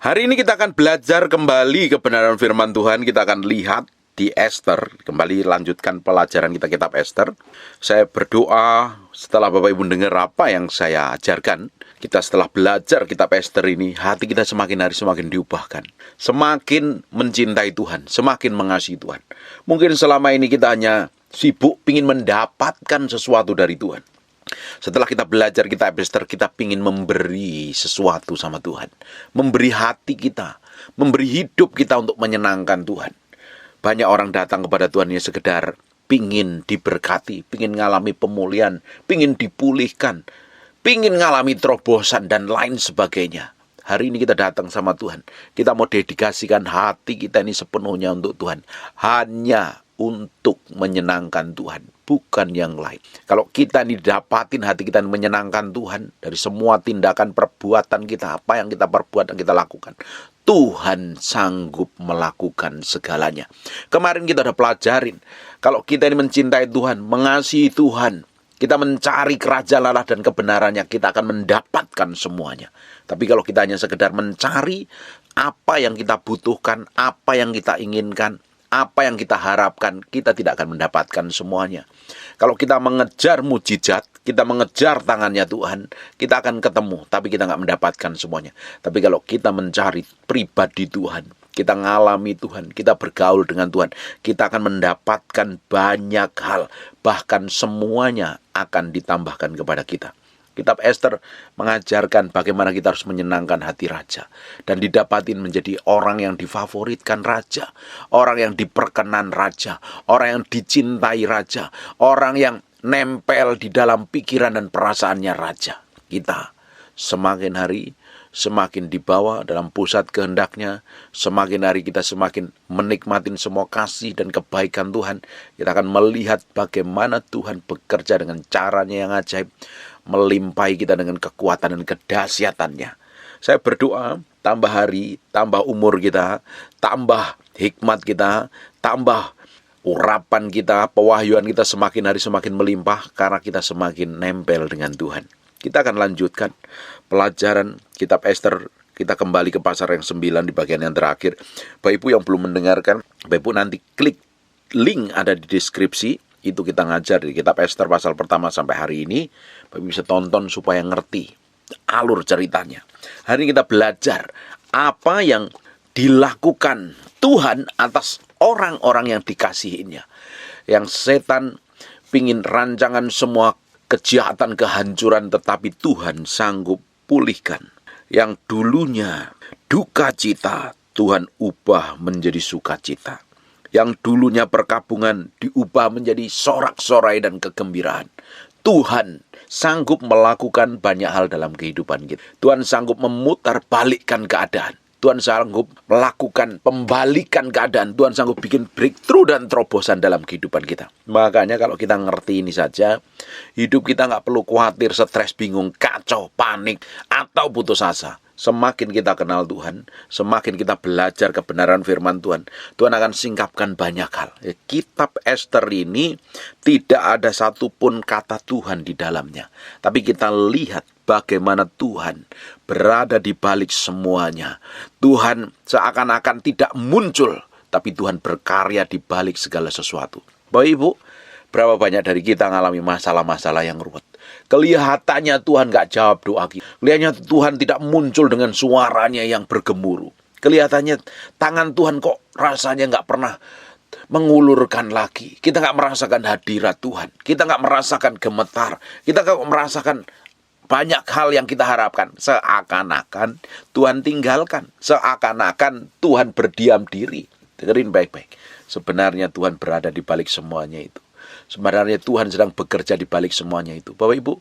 Hari ini kita akan belajar kembali kebenaran firman Tuhan. Kita akan lihat di Esther. Kembali lanjutkan pelajaran kita kitab Esther. Saya berdoa setelah Bapak Ibu dengar apa yang saya ajarkan, kita setelah belajar kitab Esther ini, hati kita semakin hari semakin diubahkan. Semakin mencintai Tuhan, semakin mengasihi Tuhan. Mungkin selama ini kita hanya sibuk ingin mendapatkan sesuatu dari Tuhan. Setelah kita belajar kitab Esther, kita ingin memberi sesuatu sama Tuhan. Memberi hati kita, memberi hidup kita untuk menyenangkan Tuhan. Banyak orang datang kepada Tuhan yang sekedar pingin diberkati, pingin ngalami pemulihan, pingin dipulihkan, pingin ngalami terobosan dan lain sebagainya. Hari ini kita datang sama Tuhan. Kita mau dedikasikan hati kita ini sepenuhnya untuk Tuhan. Hanya untuk menyenangkan Tuhan, bukan yang lain. Kalau kita ini dapatin hati kita menyenangkan Tuhan, dari semua tindakan perbuatan kita, apa yang kita perbuat dan kita lakukan, Tuhan sanggup melakukan segalanya. Kemarin kita udah pelajarin, kalau kita ini mencintai Tuhan, mengasihi Tuhan, kita mencari kerajaan Allah dan kebenarannya, kita akan mendapatkan semuanya. Tapi kalau kita hanya sekedar mencari apa yang kita butuhkan, apa yang kita inginkan, apa yang kita harapkan, kita tidak akan mendapatkan semuanya. Kalau kita mengejar mujizat, kita mengejar tangannya Tuhan, kita akan ketemu, tapi kita nggak mendapatkan semuanya. Tapi kalau kita mencari pribadi Tuhan, kita ngalami Tuhan, kita bergaul dengan Tuhan, kita akan mendapatkan banyak hal, bahkan semuanya akan ditambahkan kepada kita. Kitab Esther mengajarkan bagaimana kita harus menyenangkan hati raja dan didapatin menjadi orang yang difavoritkan raja, orang yang diperkenan raja, orang yang dicintai raja, orang yang nempel di dalam pikiran dan perasaannya raja. Kita semakin hari semakin dibawa dalam pusat kehendaknya, semakin hari kita semakin menikmatin semua kasih dan kebaikan Tuhan. Kita akan melihat bagaimana Tuhan bekerja dengan caranya yang ajaib, melimpahi kita dengan kekuatan dan kedahsyatannya. Saya berdoa, tambah hari, tambah umur kita, tambah hikmat kita, tambah urapan kita, pewahyuan kita semakin hari semakin melimpah, karena kita semakin nempel dengan Tuhan. Kita akan lanjutkan pelajaran kitab Esther. Kita kembali ke pasal yang 9 di bagian yang terakhir. Bapak Ibu yang belum mendengarkan, Bapak Ibu nanti klik link ada di deskripsi. Itu kita ngajar di kitab Esther pasal pertama sampai hari ini. Bapak Ibu bisa tonton supaya ngerti alur ceritanya. Hari ini kita belajar apa yang dilakukan Tuhan atas orang-orang yang dikasihinya. Yang setan pingin rancangan semua kejahatan, kehancuran, tetapi Tuhan sanggup pulihkan. Yang dulunya duka cita, Tuhan ubah menjadi sukacita. Yang dulunya perkabungan diubah menjadi sorak-sorai dan kegembiraan. Tuhan sanggup melakukan banyak hal dalam kehidupan kita. Tuhan sanggup memutar balikkan keadaan. Tuhan sanggup melakukan pembalikan keadaan. Tuhan sanggup bikin breakthrough dan terobosan dalam kehidupan kita. Makanya kalau kita ngerti ini saja, hidup kita nggak perlu khawatir, stres, bingung, kacau, panik, atau putus asa. Semakin kita kenal Tuhan, semakin kita belajar kebenaran firman Tuhan, Tuhan akan singkapkan banyak hal. Kitab Esther ini tidak ada satupun kata Tuhan di dalamnya. Tapi kita lihat bagaimana Tuhan berada di balik semuanya. Tuhan seakan-akan tidak muncul, tapi Tuhan berkarya di balik segala sesuatu. Bapak Ibu, berapa banyak dari kita mengalami masalah-masalah yang ruwet. Kelihatannya Tuhan gak jawab doa kita. Kelihatannya Tuhan tidak muncul dengan suaranya yang bergemuruh. Kelihatannya tangan Tuhan kok rasanya gak pernah mengulurkan lagi. Kita gak merasakan hadirat Tuhan. Kita gak merasakan gemetar. Kita gak merasakan banyak hal yang kita harapkan. Seakan-akan Tuhan tinggalkan. Seakan-akan Tuhan berdiam diri. Dengerin baik-baik. Sebenarnya Tuhan berada di balik semuanya itu. Sebenarnya Tuhan sedang bekerja di balik semuanya itu. Bapak Ibu,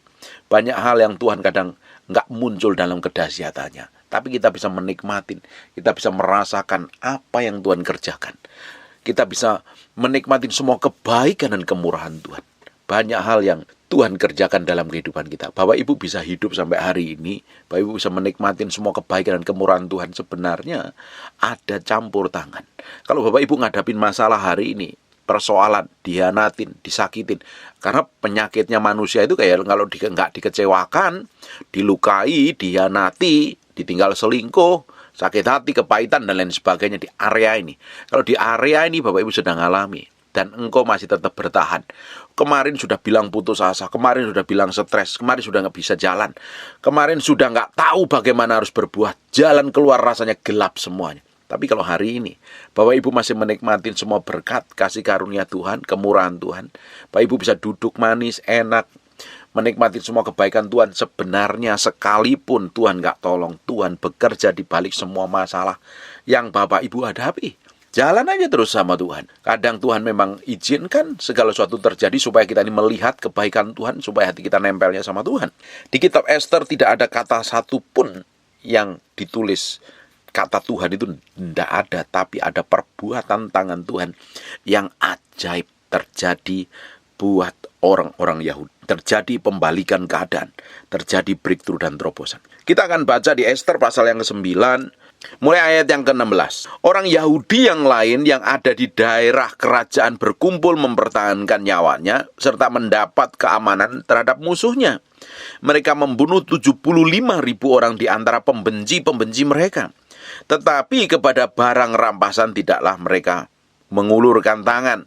banyak hal yang Tuhan kadang nggak muncul dalam kedahsyatannya. Tapi kita bisa menikmatin, kita bisa merasakan apa yang Tuhan kerjakan. Kita bisa menikmatin semua kebaikan dan kemurahan Tuhan. Banyak hal yang Tuhan kerjakan dalam kehidupan kita. Bapak Ibu bisa hidup sampai hari ini, Bapak Ibu bisa menikmatin semua kebaikan dan kemurahan Tuhan. Sebenarnya ada campur tangan. Kalau Bapak Ibu ngadapin masalah hari ini, persoalan, dihianatin, disakitin. Karena penyakitnya manusia itu kayak kalau nggak dikecewakan, dilukai, dihianati, ditinggal selingkuh, sakit hati, kepahitan, dan lain sebagainya di area ini. Kalau di area ini Bapak Ibu sedang alami, dan engkau masih tetap bertahan. Kemarin sudah bilang putus asa, kemarin sudah bilang stres, kemarin sudah nggak bisa jalan, kemarin sudah nggak tahu bagaimana harus berbuat, jalan keluar rasanya gelap semuanya. Tapi kalau hari ini Bapak Ibu masih menikmatin semua berkat, kasih karunia Tuhan, kemurahan Tuhan, Bapak Ibu bisa duduk manis, enak, menikmati semua kebaikan Tuhan. Sebenarnya sekalipun Tuhan nggak tolong, Tuhan bekerja di balik semua masalah yang Bapak Ibu hadapi. Jalan aja terus sama Tuhan. Kadang Tuhan memang izinkan segala sesuatu terjadi supaya kita ini melihat kebaikan Tuhan, supaya hati kita nempelnya sama Tuhan. Di kitab Ester tidak ada kata satu pun yang ditulis kata Tuhan itu tidak ada, tapi ada perbuatan tangan Tuhan yang ajaib terjadi buat orang-orang Yahudi. Terjadi pembalikan keadaan, terjadi breakthrough dan terobosan. Kita akan baca di Ester pasal yang ke-9, mulai ayat yang ke-16. Orang Yahudi yang lain yang ada di daerah kerajaan berkumpul mempertahankan nyawanya, serta mendapat keamanan terhadap musuhnya. Mereka membunuh 75.000 orang di antara pembenci-pembenci mereka. Tetapi kepada barang rampasan tidaklah mereka mengulurkan tangan.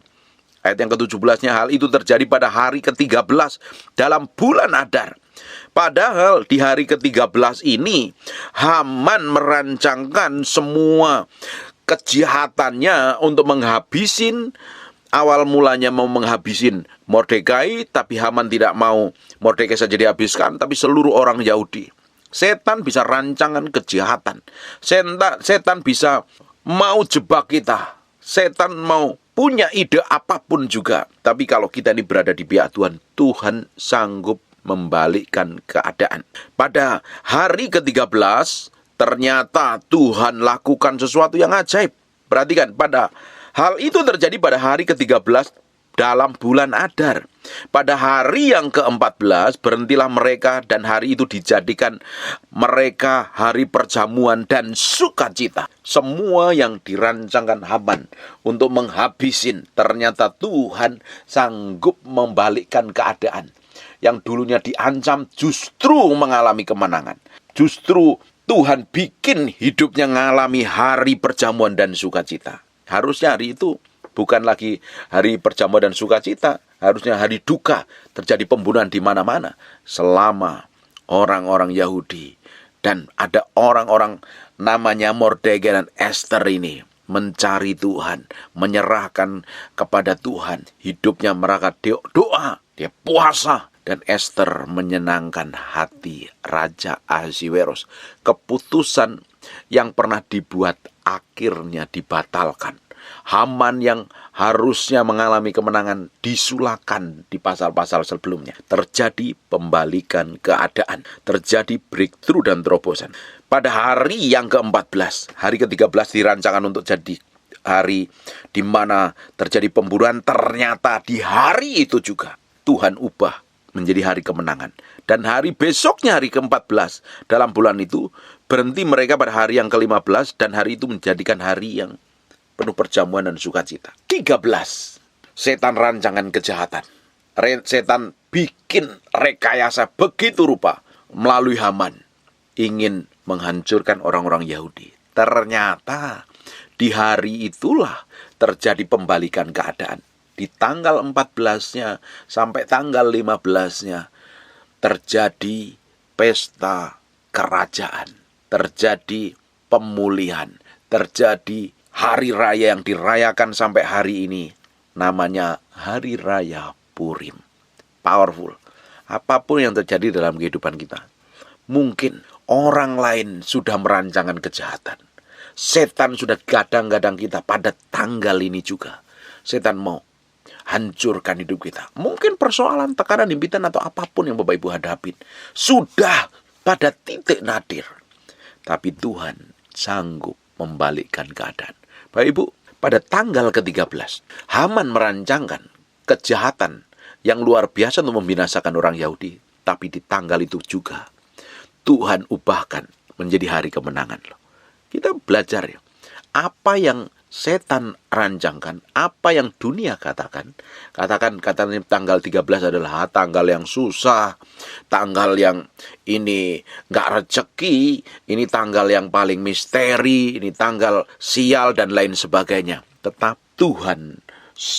Ayat yang ke-17-nya, hal itu terjadi pada hari ke-13 dalam bulan Adar. Padahal di hari ke-13 ini Haman merancangkan semua kejahatannya untuk menghabisin. Awal mulanya mau menghabisin Mordekai, tapi Haman tidak mau Mordekai saja dihabiskan, tapi seluruh orang Yahudi. Setan bisa rancangan kejahatan. Setan bisa mau jebak kita. Setan mau punya ide apapun juga. Tapi kalau kita ini berada di pihak Tuhan, Tuhan sanggup membalikkan keadaan. Pada hari ke-13, ternyata Tuhan lakukan sesuatu yang ajaib. Perhatikan, hal itu terjadi pada hari ke-13 dalam bulan Adar. Pada hari yang ke-14 berhentilah mereka, dan hari itu dijadikan mereka hari perjamuan dan sukacita. Semua yang dirancangkan Haman untuk menghabisin, ternyata Tuhan sanggup membalikkan keadaan. Yang dulunya diancam justru mengalami kemenangan. Justru Tuhan bikin hidupnya mengalami hari perjamuan dan sukacita. Harusnya hari itu bukan lagi hari perjamuan dan sukacita, harusnya hari duka. Terjadi pembunuhan di mana-mana selama orang-orang Yahudi dan ada orang-orang namanya Mordekai dan Ester ini mencari Tuhan, menyerahkan kepada Tuhan. Hidupnya mereka doa, dia puasa. Dan Ester menyenangkan hati Raja Ahasiweros. Keputusan yang pernah dibuat akhirnya dibatalkan. Haman yang harusnya mengalami kemenangan disulakan di pasal-pasal sebelumnya. Terjadi pembalikan keadaan. Terjadi breakthrough dan terobosan. Pada hari yang ke-14, hari ke-13 dirancangkan untuk jadi hari di mana terjadi pemburuan. Ternyata di hari itu juga Tuhan ubah menjadi hari kemenangan. Dan hari besoknya, hari ke-14 dalam bulan itu, berhenti mereka pada hari yang ke-15, dan hari itu menjadikan hari yang penuh perjamuan dan sukacita. 13. Setan rancangan kejahatan. Setan bikin rekayasa begitu rupa melalui Haman, ingin menghancurkan orang-orang Yahudi. Ternyata di hari itulah terjadi pembalikan keadaan. Di tanggal 14-nya sampai tanggal 15-nya terjadi pesta kerajaan, terjadi pemulihan, terjadi hari raya yang dirayakan sampai hari ini. Namanya Hari Raya Purim. Powerful. Apapun yang terjadi dalam kehidupan kita, mungkin orang lain sudah merancangkan kejahatan. Setan sudah gadang-gadang kita pada tanggal ini juga. Setan mau hancurkan hidup kita. Mungkin persoalan, tekanan, impitan, atau apapun yang Bapak Ibu hadapin sudah pada titik nadir. Tapi Tuhan sanggup membalikkan keadaan. Bapak Ibu, pada tanggal ke-13, Haman merancangkan kejahatan yang luar biasa untuk membinasakan orang Yahudi. Tapi di tanggal itu juga Tuhan ubahkan menjadi hari kemenangan. Kita belajar ya, apa yang setan rancangkan, apa yang dunia katakan, katanya tanggal 13 adalah tanggal yang susah, tanggal yang ini nggak rezeki, ini tanggal yang paling misteri, ini tanggal sial dan lain sebagainya. Tetap Tuhan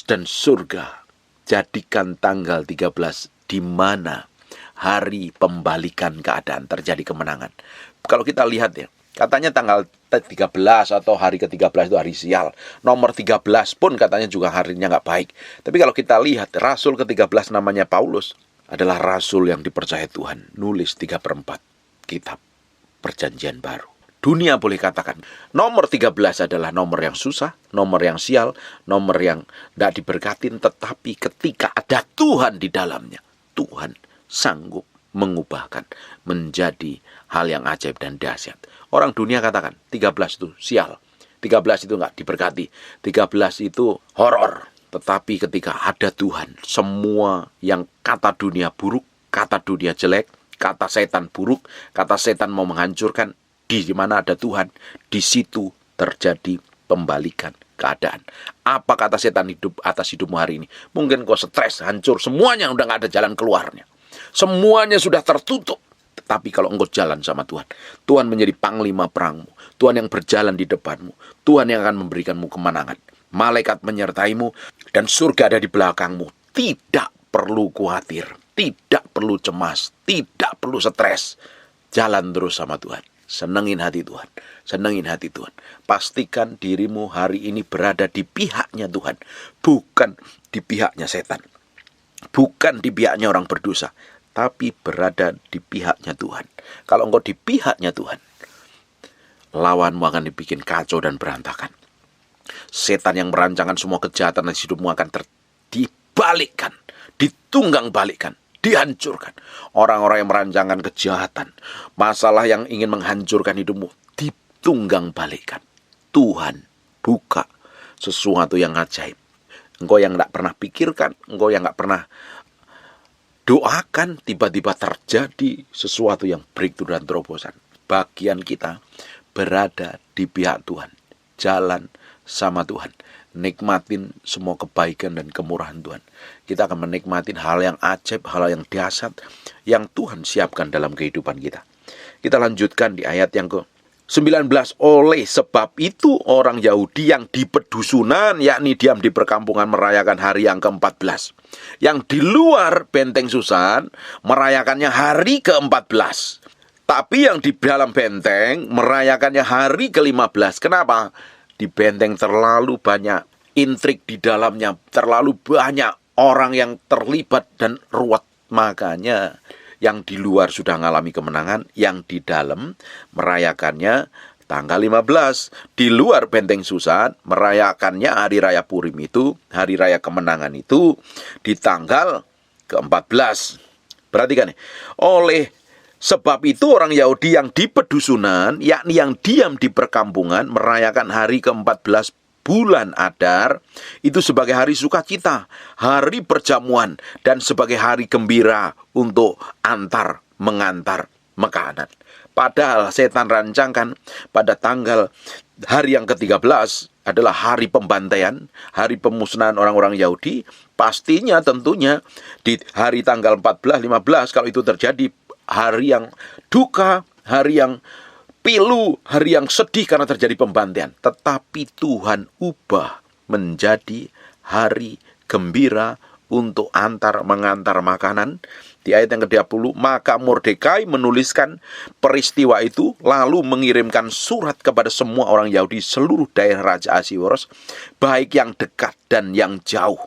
dan surga jadikan tanggal 13 di mana hari pembalikan keadaan, terjadi kemenangan. Kalau kita lihat ya, katanya tanggal 13 atau hari ke-13 itu hari sial. Nomor 13 pun katanya juga harinya nggak baik. Tapi kalau kita lihat, Rasul ke-13 namanya Paulus adalah Rasul yang dipercaya Tuhan. Nulis 3/4 kitab Perjanjian Baru. Dunia boleh katakan, nomor 13 adalah nomor yang susah, nomor yang sial, nomor yang tidak diberkatin. Tetapi ketika ada Tuhan di dalamnya, Tuhan sanggup mengubahkan menjadi hal yang ajaib dan dahsyat. Orang dunia katakan 13 itu sial, 13 itu nggak diberkati, 13 itu horor. Tetapi ketika ada Tuhan, semua yang kata dunia buruk, kata dunia jelek, kata setan buruk, kata setan mau menghancurkan, di mana ada Tuhan, di situ terjadi pembalikan keadaan. Apa kata setan hidup atas hidupmu hari ini? Mungkin kau stres, hancur, semuanya udah nggak ada jalan keluarnya. Semuanya sudah tertutup. Tetapi kalau engkau jalan sama Tuhan, Tuhan menjadi panglima perangmu, Tuhan yang berjalan di depanmu, Tuhan yang akan memberikanmu kemenangan. Malaikat menyertaimu dan surga ada di belakangmu. Tidak perlu khawatir, tidak perlu cemas, tidak perlu stres. Jalan terus sama Tuhan. Senengin hati Tuhan, senengin hati Tuhan. Pastikan dirimu hari ini berada di pihaknya Tuhan, bukan di pihaknya setan, bukan di pihaknya orang berdosa, tapi berada di pihaknya Tuhan. Kalau engkau di pihaknya Tuhan, lawanmu akan dibikin kacau dan berantakan. Setan yang merancangkan semua kejahatan dan hidupmu akan dibalikkan, ditunggang balikkan, dihancurkan. Orang-orang yang merancangkan kejahatan, masalah yang ingin menghancurkan hidupmu, ditunggang balikkan. Tuhan buka sesuatu yang ajaib. Engkau yang tidak pernah pikirkan, engkau yang tidak pernah doakan, tiba-tiba terjadi sesuatu yang breakthrough dan terobosan. Bagian kita berada di pihak Tuhan, jalan sama Tuhan, nikmatin semua kebaikan dan kemurahan Tuhan. Kita akan menikmatin hal yang ajaib, hal yang dahsyat yang Tuhan siapkan dalam kehidupan kita. Kita lanjutkan di ayat yang ke-19. Oleh sebab itu orang Yahudi yang di pedusunan, yakni diam di perkampungan, merayakan hari yang ke-14. Yang di luar benteng Susan merayakannya hari ke-14. Tapi yang di dalam benteng merayakannya hari ke-15. Kenapa? Di benteng terlalu banyak intrik di dalamnya, terlalu banyak orang yang terlibat dan ruwet. Makanya yang di luar sudah mengalami kemenangan, yang di dalam merayakannya tanggal 15. Di luar benteng Susan merayakannya hari raya Purim itu, hari raya kemenangan itu di tanggal ke-14. Perhatikan nih. Oleh sebab itu orang Yahudi yang di pedusunan, yakni yang diam di perkampungan, merayakan hari ke-14 bulan Adar itu sebagai hari sukacita, hari perjamuan, dan sebagai hari gembira untuk mengantar makanan. Padahal setan rancangkan pada tanggal hari yang ke-13 adalah hari pembantaian, hari pemusnahan orang-orang Yahudi. Pastinya tentunya di hari tanggal 14, 15 kalau itu terjadi, hari yang duka, hari yang pilu, hari yang sedih karena terjadi pembantaian. Tetapi Tuhan ubah menjadi hari gembira untuk mengantar makanan. Di ayat yang ke-20, maka Mordekai menuliskan peristiwa itu, lalu mengirimkan surat kepada semua orang Yahudi seluruh daerah Raja Ahasweros, baik yang dekat dan yang jauh,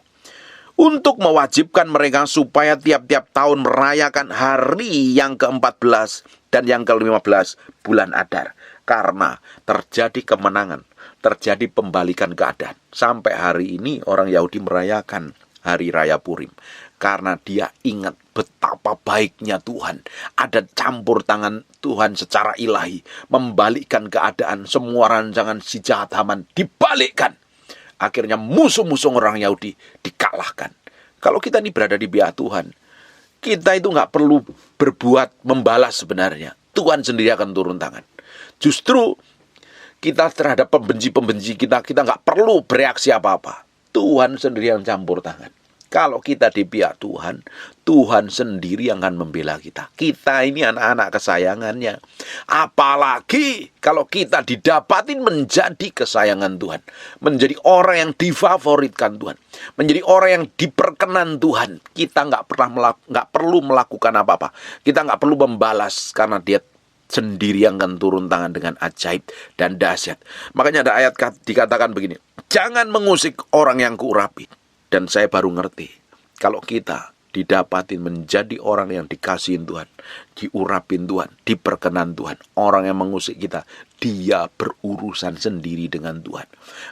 untuk mewajibkan mereka supaya tiap-tiap tahun merayakan hari yang ke-14 dan yang ke-15 bulan Adar. Karena terjadi kemenangan, terjadi pembalikan keadaan. Sampai hari ini orang Yahudi merayakan hari raya Purim. Karena dia ingat betapa baiknya Tuhan. Ada campur tangan Tuhan secara ilahi, membalikkan keadaan. Semua rancangan si jahat Haman dibalikkan. Akhirnya musuh-musuh orang Yahudi dikalahkan. Kalau kita ini berada di pihak Tuhan, kita itu nggak perlu berbuat membalas sebenarnya. Tuhan sendiri akan turun tangan. Justru Kita terhadap pembenci-pembenci kita nggak perlu bereaksi apa-apa. Tuhan sendiri yang campur tangan. Kalau kita di pihak Tuhan, Tuhan sendiri yang akan membela kita. Kita ini anak-anak kesayangannya. Apalagi kalau kita didapatin menjadi kesayangan Tuhan. Menjadi orang yang difavoritkan Tuhan. Menjadi orang yang diperkenan Tuhan. Kita nggak perlu melakukan apa-apa. Kita nggak perlu membalas karena Dia sendiri yang akan turun tangan dengan ajaib dan dahsyat. Makanya ada ayat dikatakan begini, jangan mengusik orang yang kuurapi. Dan saya baru ngerti, kalau kita didapatin menjadi orang yang dikasihin Tuhan, diurapin Tuhan, diperkenan Tuhan, orang yang mengusik kita, dia berurusan sendiri dengan Tuhan.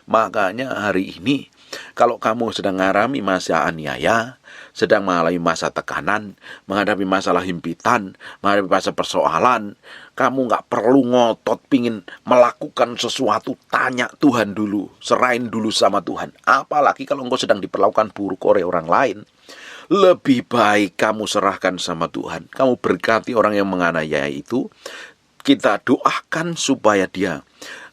Makanya hari ini, kalau kamu sedang mengalami masa aniaya, sedang mengalami masa tekanan, menghadapi masalah himpitan, menghadapi masa persoalan, kamu gak perlu ngotot pingin melakukan sesuatu, tanya Tuhan dulu, serahin dulu sama Tuhan. Apalagi kalau engkau sedang diperlakukan buruk oleh orang lain, lebih baik kamu serahkan sama Tuhan. Kamu berkati orang yang menganiaya itu, kita doakan supaya dia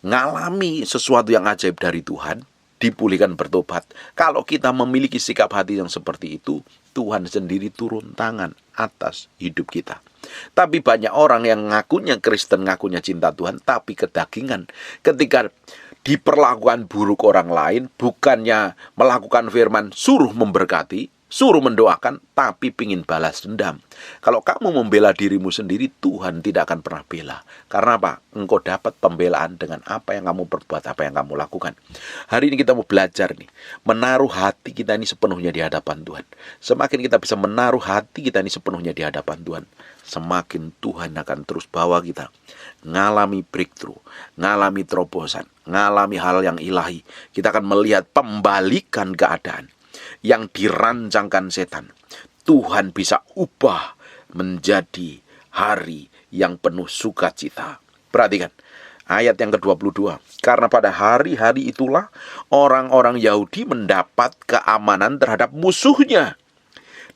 ngalami sesuatu yang ajaib dari Tuhan, dipulihkan bertobat. Kalau kita memiliki sikap hati yang seperti itu, Tuhan sendiri turun tangan atas hidup kita. Tapi banyak orang yang ngakunya Kristen, ngakunya cinta Tuhan, tapi kedagingan. Ketika diperlakukan buruk orang lain, bukannya melakukan firman suruh memberkati, suruh mendoakan, tapi pingin balas dendam. Kalau kamu membela dirimu sendiri, Tuhan tidak akan pernah bela. Karena apa? Engkau dapat pembelaan dengan apa yang kamu perbuat, apa yang kamu lakukan. Hari ini kita mau belajar nih, menaruh hati kita ini sepenuhnya di hadapan Tuhan. Semakin kita bisa menaruh hati kita ini sepenuhnya di hadapan Tuhan, semakin Tuhan akan terus bawa kita ngalami breakthrough, ngalami terobosan, ngalami hal yang ilahi. Kita akan melihat pembalikan keadaan yang dirancangkan setan, Tuhan bisa ubah menjadi hari yang penuh sukacita. Perhatikan ayat yang ke-22. Karena pada hari-hari itulah orang-orang Yahudi mendapat keamanan terhadap musuhnya.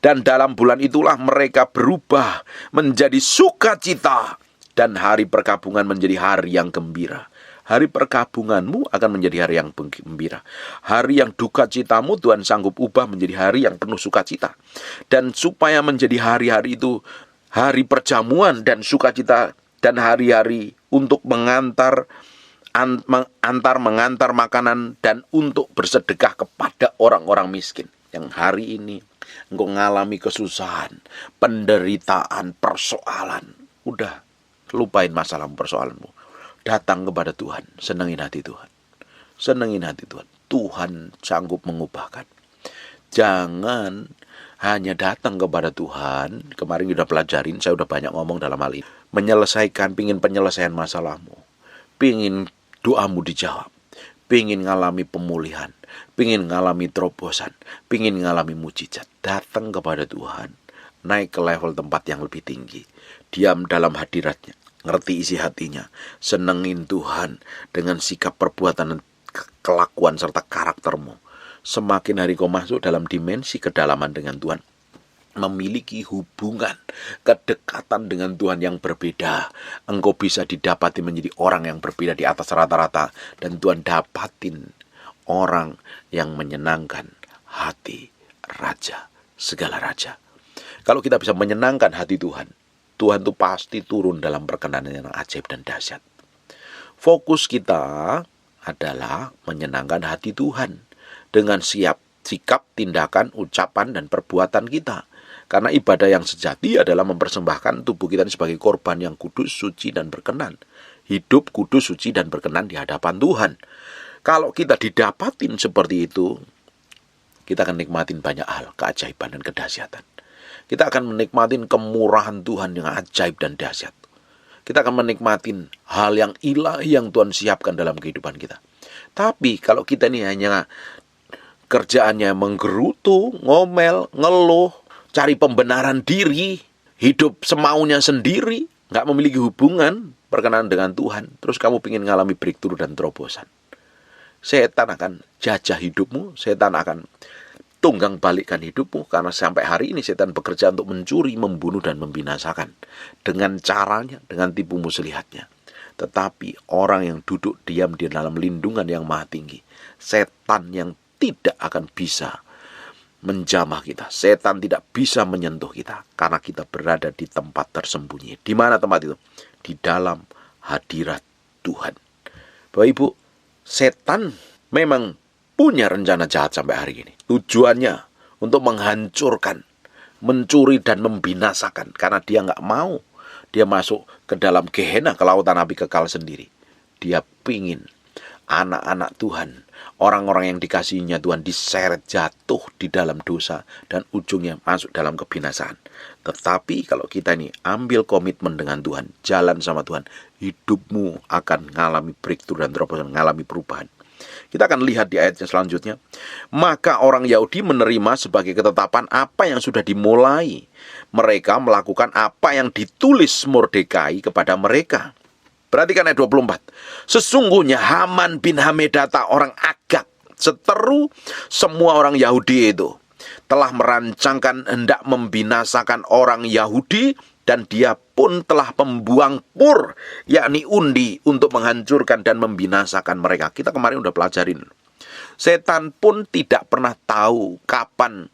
Dan dalam bulan itulah mereka berubah menjadi sukacita. Dan hari perkabungan menjadi hari yang gembira. Hari perkabunganmu akan menjadi hari yang gembira. Hari yang duka citamu Tuhan sanggup ubah menjadi hari yang penuh sukacita. Dan supaya menjadi hari-hari itu hari perjamuan dan sukacita, dan hari-hari untuk mengantar makanan dan untuk bersedekah kepada orang-orang miskin. Yang hari ini engkau mengalami kesusahan, penderitaan, persoalan. Udah, lupain masalah persoalanmu. Datang kepada Tuhan, senengin hati Tuhan. Senengin hati Tuhan. Tuhan sanggup mengubahkan. Jangan hanya datang kepada Tuhan. Kemarin sudah pelajarin, saya sudah banyak ngomong dalam hal ini. Menyelesaikan, pingin penyelesaian masalahmu. Pingin doamu dijawab. Pingin ngalami pemulihan. Pingin ngalami terobosan. Pingin ngalami mujizat. Datang kepada Tuhan. Naik ke level tempat yang lebih tinggi. Diam dalam hadiratnya. Ngerti isi hatinya, senengin Tuhan dengan sikap perbuatan, kelakuan serta karaktermu. Semakin hari kau masuk dalam dimensi kedalaman dengan Tuhan, memiliki hubungan, kedekatan dengan Tuhan yang berbeda, engkau bisa didapati menjadi orang yang berbeda di atas rata-rata, dan Tuhan dapatin orang yang menyenangkan hati Raja, segala Raja. Kalau kita bisa menyenangkan hati Tuhan, Tuhan itu pasti turun dalam perkenanan yang ajaib dan dahsyat. Fokus kita adalah menyenangkan hati Tuhan dengan sikap, tindakan, ucapan, dan perbuatan kita. Karena ibadah yang sejati adalah mempersembahkan tubuh kita sebagai korban yang kudus, suci, dan berkenan. Hidup kudus, suci, dan berkenan di hadapan Tuhan. Kalau kita didapatin seperti itu, kita akan nikmatin banyak hal, keajaiban dan kedahsyatan. Kita akan menikmatin kemurahan Tuhan yang ajaib dan dahsyat. Kita akan menikmatin hal yang ilahi yang Tuhan siapkan dalam kehidupan kita. Tapi kalau kita ini hanya kerjaannya menggerutu, ngomel, ngeluh, cari pembenaran diri, hidup semaunya sendiri, nggak memiliki hubungan perkenanan dengan Tuhan, terus kamu ingin mengalami breakthrough dan terobosan, setan akan jajah hidupmu, setan akan tunggang balikkan hidupmu, karena sampai hari ini setan bekerja untuk mencuri, membunuh, dan membinasakan dengan caranya, dengan tipu muslihatnya. tetapi orang yang duduk diam di dalam lindungan yang maha tinggi. Setan yang tidak akan bisa menjamah kita. Setan tidak bisa menyentuh kita karena kita berada di tempat tersembunyi. Di mana tempat itu? Di dalam hadirat Tuhan. Bapak Ibu, setan memang punya rencana jahat sampai hari ini. Tujuannya untuk menghancurkan, mencuri dan membinasakan karena dia nggak mau dia masuk ke dalam Gehenna, ke lautan api kekal sendiri. Dia pingin anak-anak Tuhan, orang-orang yang dikasihinya Tuhan diseret jatuh di dalam dosa dan ujungnya masuk dalam kebinasaan. Tetapi kalau kita ini ambil komitmen dengan Tuhan, jalan sama Tuhan, hidupmu akan mengalami breakthrough dan terobosan, mengalami perubahan. Kita akan lihat di ayatnya selanjutnya. Maka orang Yahudi menerima sebagai ketetapan apa yang sudah dimulai. Mereka melakukan apa yang ditulis Mordekai kepada mereka. Perhatikan ayat 24. Sesungguhnya Haman bin Hamedata orang Agag, seteru semua orang Yahudi itu, telah merancangkan hendak membinasakan orang Yahudi, dan dia pun telah membuang pur, yakni undi, untuk menghancurkan dan membinasakan mereka. Kita kemarin udah pelajarin. Setan pun tidak pernah tahu kapan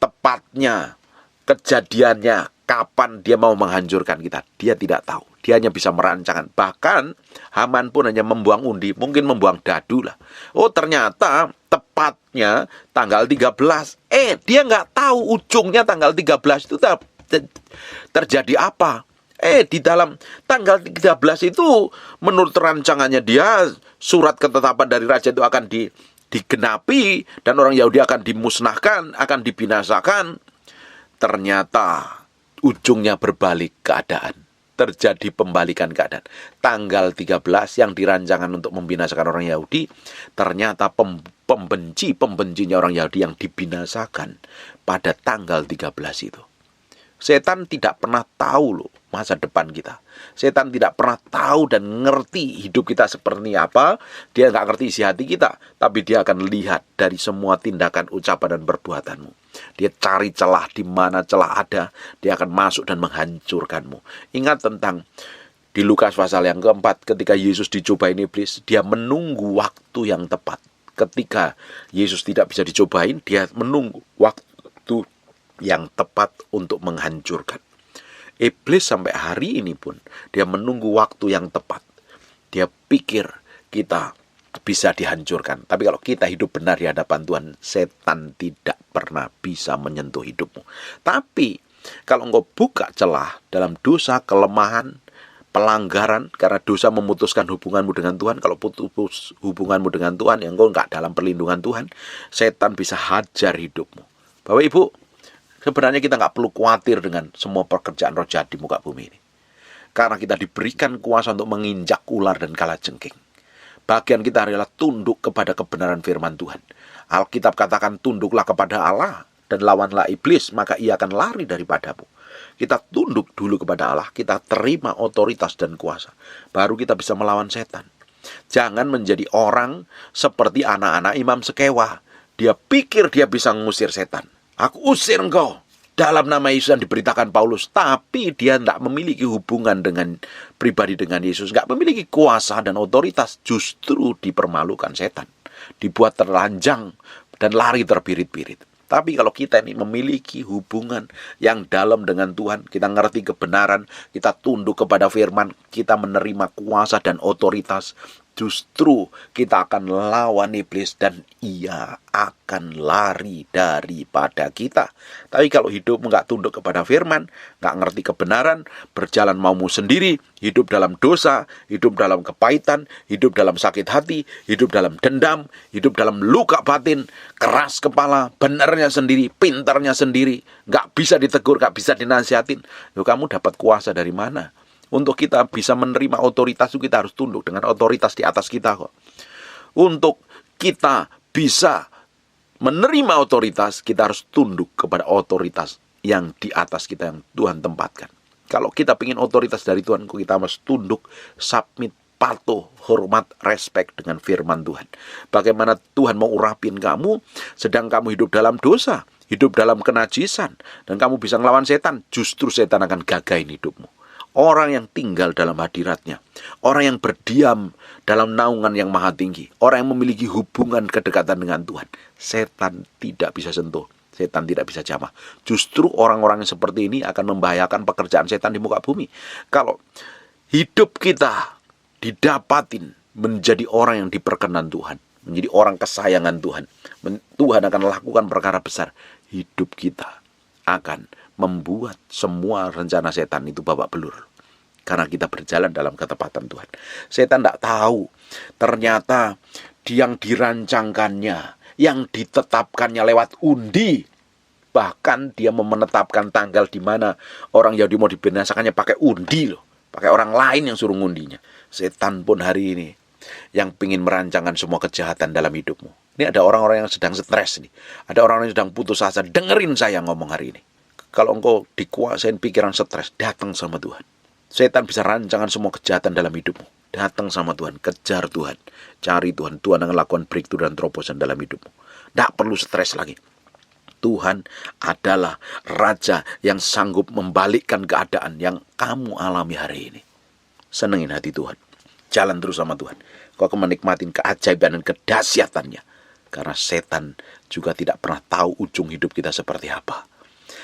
tepatnya kejadiannya, kapan dia mau menghancurkan kita. Dia tidak tahu. Dia hanya bisa merancangkan. Bahkan Haman pun hanya membuang undi, mungkin membuang dadu lah. Oh, ternyata tepatnya tanggal 13. Dia nggak tahu ujungnya tanggal 13 itu terjadi apa. Di dalam tanggal 13 itu menurut rancangannya dia, surat ketetapan dari raja itu akan digenapi dan orang Yahudi akan dimusnahkan, akan dibinasakan. Ternyata ujungnya berbalik keadaan. Terjadi pembalikan keadaan. Tanggal 13 yang dirancangkan untuk membinasakan orang Yahudi, ternyata pembencinya orang Yahudi yang dibinasakan pada tanggal 13 itu. Setan tidak pernah tahu loh masa depan kita. Setan tidak pernah tahu dan ngerti hidup kita seperti apa. Dia nggak ngerti isi hati kita, tapi dia akan lihat dari semua tindakan, ucapan, dan perbuatanmu. Dia cari celah, di mana celah ada, dia akan masuk dan menghancurkanmu. Ingat tentang di Lukas pasal yang keempat, ketika Yesus dicobain iblis, dia menunggu waktu yang tepat. Ketika Yesus tidak bisa dicobain, dia menunggu waktu yang tepat untuk menghancurkan. Iblis sampai hari ini pun dia menunggu waktu yang tepat. Dia pikir kita bisa dihancurkan. Tapi kalau kita hidup benar di hadapan Tuhan, setan tidak pernah bisa menyentuh hidupmu. Tapi kalau engkau buka celah dalam dosa, kelemahan, pelanggaran, karena dosa memutuskan hubunganmu dengan Tuhan. Kalau putus hubunganmu dengan Tuhan, yang engkau nggak dalam perlindungan Tuhan, setan bisa hajar hidupmu. Bapak Ibu, sebenarnya kita nggak perlu khawatir dengan semua pekerjaan roh jahat di muka bumi ini. Karena kita diberikan kuasa untuk menginjak ular dan kalajengking. Bagian kita adalah tunduk kepada kebenaran firman Tuhan. Alkitab katakan tunduklah kepada Allah dan lawanlah iblis, maka ia akan lari daripadamu. Kita tunduk dulu kepada Allah, kita terima otoritas dan kuasa. Baru kita bisa melawan setan. Jangan menjadi orang seperti anak-anak Imam Sekewa. Dia pikir dia bisa mengusir setan. Aku usir engkau dalam nama Yesus yang diberitakan Paulus. Tapi dia tidak memiliki hubungan dengan pribadi dengan Yesus. Tidak memiliki kuasa dan otoritas. Justru dipermalukan setan. Dibuat terlanjang dan lari terbirit-birit. Tapi kalau kita ini memiliki hubungan yang dalam dengan Tuhan, kita ngerti kebenaran, kita tunduk kepada firman, kita menerima kuasa dan otoritas, justru kita akan lawan iblis dan ia akan lari daripada kita. Tapi kalau hidup nggak tunduk kepada firman, nggak ngerti kebenaran, berjalan maumu sendiri, hidup dalam dosa, hidup dalam kepahitan, hidup dalam sakit hati, hidup dalam dendam, hidup dalam luka batin, keras kepala, benarnya sendiri, pintarnya sendiri, nggak bisa ditegur, nggak bisa dinasihatin, kamu dapat kuasa dari mana? Untuk kita bisa menerima otoritas itu kita harus tunduk dengan otoritas di atas kita kok. Untuk kita bisa menerima otoritas, kita harus tunduk kepada otoritas yang di atas kita, yang Tuhan tempatkan. Kalau kita ingin otoritas dari Tuhan, kita harus tunduk, submit, patuh, hormat, respect dengan firman Tuhan. Bagaimana Tuhan mau urapin kamu, sedang kamu hidup dalam dosa, hidup dalam kenajisan, dan kamu bisa ngelawan setan, justru setan akan gagahin hidupmu. orang yang tinggal dalam hadirat-Nya, orang yang berdiam dalam naungan yang maha tinggi, orang yang memiliki hubungan kedekatan dengan Tuhan, setan tidak bisa sentuh, setan tidak bisa jamah. Justru orang-orang yang seperti ini akan membahayakan pekerjaan setan di muka bumi. Kalau hidup kita didapatin menjadi orang yang diperkenan Tuhan, menjadi orang kesayangan Tuhan, Tuhan akan lakukan perkara besar. Hidup kita akan membuat semua rencana setan itu babak belur, karena kita berjalan dalam ketepatan Tuhan. Setan tidak tahu ternyata yang dirancangkannya, yang ditetapkannya lewat undi. Bahkan dia menetapkan tanggal di mana orang Yahudi mau dibinasakannya pakai undi loh. Pakai orang lain yang suruh ngundinya. Setan pun hari ini yang ingin merancangkan semua kejahatan dalam hidupmu. Ini ada orang-orang yang sedang stres nih. Ada orang yang sedang putus asa. Dengerin saya ngomong hari ini. Kalau engkau dikuasain pikiran stres, datang sama Tuhan. Setan bisa rancangan semua kejahatan dalam hidupmu. Datang sama Tuhan, kejar Tuhan, cari Tuhan. Tuhan akan lakukan breakthrough dan terobosan dalam hidupmu. Tidak perlu stres lagi. Tuhan adalah Raja yang sanggup membalikkan keadaan yang kamu alami hari ini. Senengin hati Tuhan. Jalan terus sama Tuhan. Kau akan menikmati keajaiban dan kedahsyatannya. Karena setan juga tidak pernah tahu ujung hidup kita seperti apa.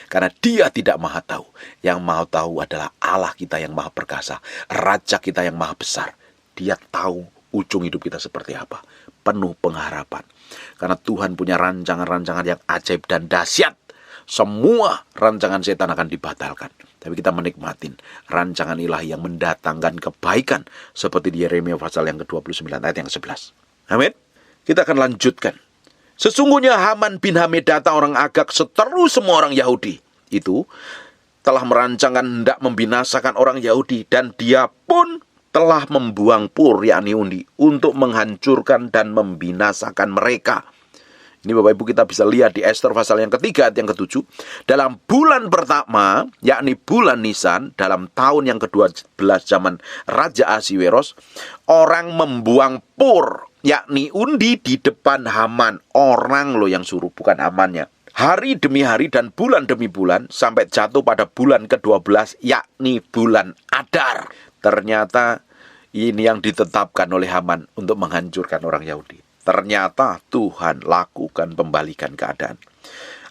Karena dia tidak maha tahu. Yang maha tahu adalah Allah kita yang maha perkasa. Raja kita yang maha besar. Dia tahu ujung hidup kita seperti apa. Penuh pengharapan. Karena Tuhan punya rancangan-rancangan yang ajaib dan dahsyat. Semua rancangan setan akan dibatalkan. Tapi kita menikmatin rancangan ilahi yang mendatangkan kebaikan. Seperti di Yeremia pasal yang ke-29 ayat yang 11. Amin. Kita akan lanjutkan. Sesungguhnya Haman bin Hamedata orang Agag seteru semua orang Yahudi itu telah merancangkan hendak membinasakan orang Yahudi. Dan dia pun telah membuang pur, yakni undi, untuk menghancurkan dan membinasakan mereka. Ini Bapak Ibu kita bisa lihat di Ester pasal yang ketiga ayat yang ke-7. Dalam bulan pertama, yakni bulan Nisan, dalam tahun yang ke-12 zaman Raja Ahasweros, orang membuang pur, yakni undi di depan Haman. Orang loh yang suruh, bukan Hamannya. Hari demi hari dan bulan demi bulan, sampai jatuh pada bulan ke-12, yakni bulan Adar. Ternyata ini yang ditetapkan oleh Haman untuk menghancurkan orang Yahudi. Ternyata Tuhan lakukan pembalikan keadaan.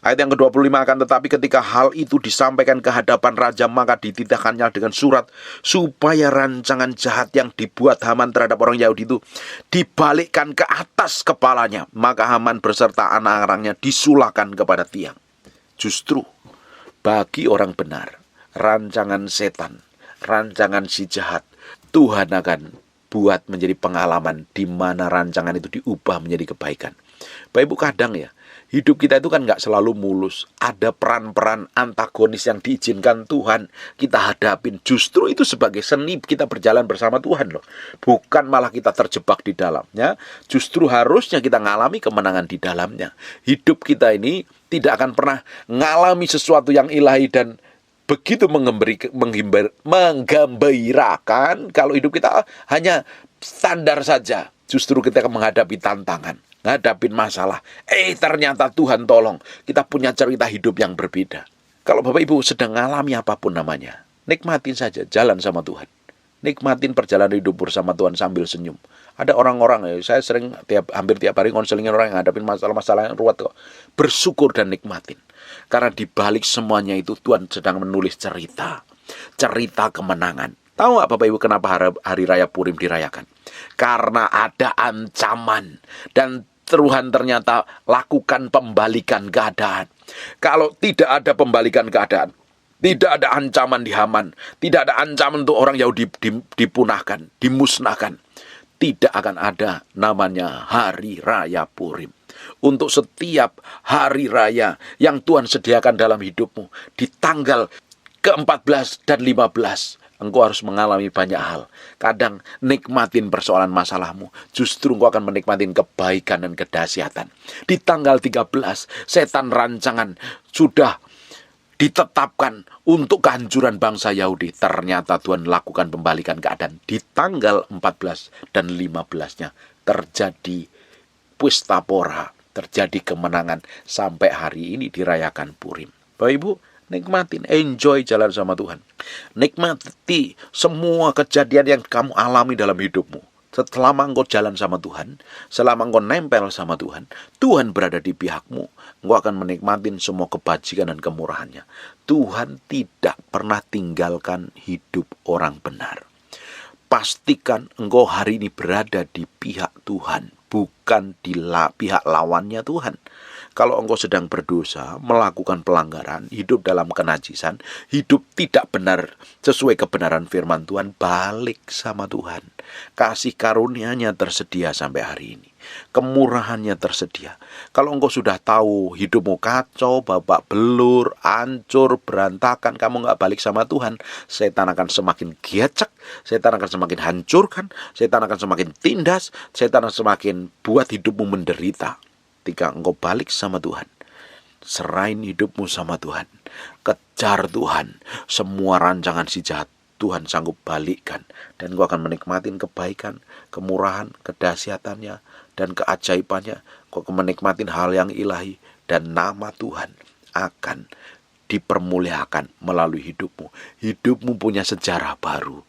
Ayat yang ke-25, akan tetapi ketika hal itu disampaikan ke hadapan raja, maka dititahkannya dengan surat supaya rancangan jahat yang dibuat Haman terhadap orang Yahudi itu dibalikkan ke atas kepalanya. Maka Haman beserta anak-anaknya disulahkan kepada tiang. Justru bagi orang benar, rancangan setan, rancangan si jahat, Tuhan akan buat menjadi pengalaman di mana rancangan itu diubah menjadi kebaikan. Bapak Ibu, kadang ya, hidup kita itu kan nggak selalu mulus. Ada peran-peran antagonis yang diizinkan Tuhan kita hadapin. Justru itu sebagai seni kita berjalan bersama Tuhan loh. Bukan malah kita terjebak di dalamnya. Justru harusnya kita ngalami kemenangan di dalamnya. Hidup kita ini tidak akan pernah ngalami sesuatu yang ilahi dan begitu menggembirakan kalau hidup kita hanya standar saja. Justru kita akan menghadapi tantangan, ngadapin masalah. Ternyata Tuhan tolong. Kita punya cerita hidup yang berbeda. Kalau Bapak Ibu sedang mengalami apapun namanya, nikmatin saja jalan sama Tuhan. Nikmatin perjalanan hidup bersama Tuhan sambil senyum. Ada orang-orang, saya sering hampir tiap hari konselingin orang yang ngadapin masalah-masalah yang ruwet kok. Bersyukur dan nikmatin. Karena di balik semuanya itu Tuhan sedang menulis cerita kemenangan. Tahu nggak Bapak Ibu kenapa hari raya Purim dirayakan? Karena ada ancaman dan Tuhan ternyata lakukan pembalikan keadaan. Kalau tidak ada pembalikan keadaan, tidak ada ancaman di Haman, tidak ada ancaman untuk orang Yahudi dipunahkan, dimusnahkan, tidak akan ada namanya hari raya Purim. Untuk setiap hari raya yang Tuhan sediakan dalam hidupmu, di tanggal ke-14 dan 15, engkau harus mengalami banyak hal. Kadang nikmatin persoalan masalahmu, justru engkau akan menikmatin kebaikan dan kedahsyatan. Di tanggal 13, setan rancangan sudah ditetapkan untuk kehancuran bangsa Yahudi. Ternyata Tuhan lakukan pembalikan keadaan. Di tanggal 14 dan 15-nya terjadi pesta pora, terjadi kemenangan sampai hari ini dirayakan Purim. Bapak Ibu, Nikmatin, enjoy jalan sama Tuhan. Nikmati semua kejadian yang kamu alami dalam hidupmu. Selama engkau jalan sama Tuhan, selama engkau nempel sama Tuhan, Tuhan berada di pihakmu. Engkau akan menikmatin semua kebajikan dan kemurahannya. Tuhan tidak pernah tinggalkan hidup orang benar. Pastikan engkau hari ini berada di pihak Tuhan, bukan di pihak lawannya Tuhan. Kalau engkau sedang berdosa, melakukan pelanggaran, hidup dalam kenajisan, hidup tidak benar sesuai kebenaran firman Tuhan, balik sama Tuhan. Kasih karunia-Nya tersedia sampai hari ini. Kemurahannya tersedia. Kalau engkau sudah tahu hidupmu kacau, babak belur, hancur, berantakan, kamu gak balik sama Tuhan, setan akan semakin giecek, setan akan semakin hancurkan, setan akan semakin tindas, setan akan semakin buat hidupmu menderita. Ketika engkau balik sama Tuhan, serahin hidupmu sama Tuhan, kejar Tuhan, semua rancangan si jahat Tuhan sanggup balikkan, dan engkau akan menikmatin kebaikan, kemurahan, kedahsyatannya, dan keajaibannya. Engkau akan menikmatin hal yang ilahi, dan nama Tuhan akan dipermuliakan melalui hidupmu. Hidupmu punya sejarah baru.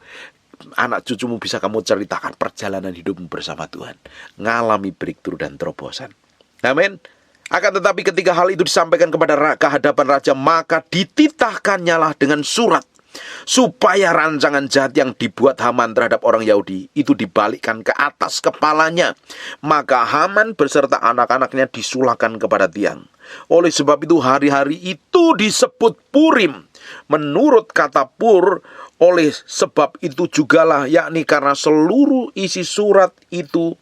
Anak cucumu bisa kamu ceritakan perjalanan hidupmu bersama Tuhan, ngalami breakthrough dan terobosan. Amin. Akan tetapi ketika hal itu disampaikan kehadapan raja, maka dititahkannyalah dengan surat supaya rancangan jahat yang dibuat Haman terhadap orang Yahudi itu dibalikkan ke atas kepalanya. Maka Haman beserta anak-anaknya disulahkan kepada tiang. Oleh sebab itu hari-hari itu disebut Purim. Menurut kata Pur, oleh sebab itu jugalah, yakni karena seluruh isi surat itu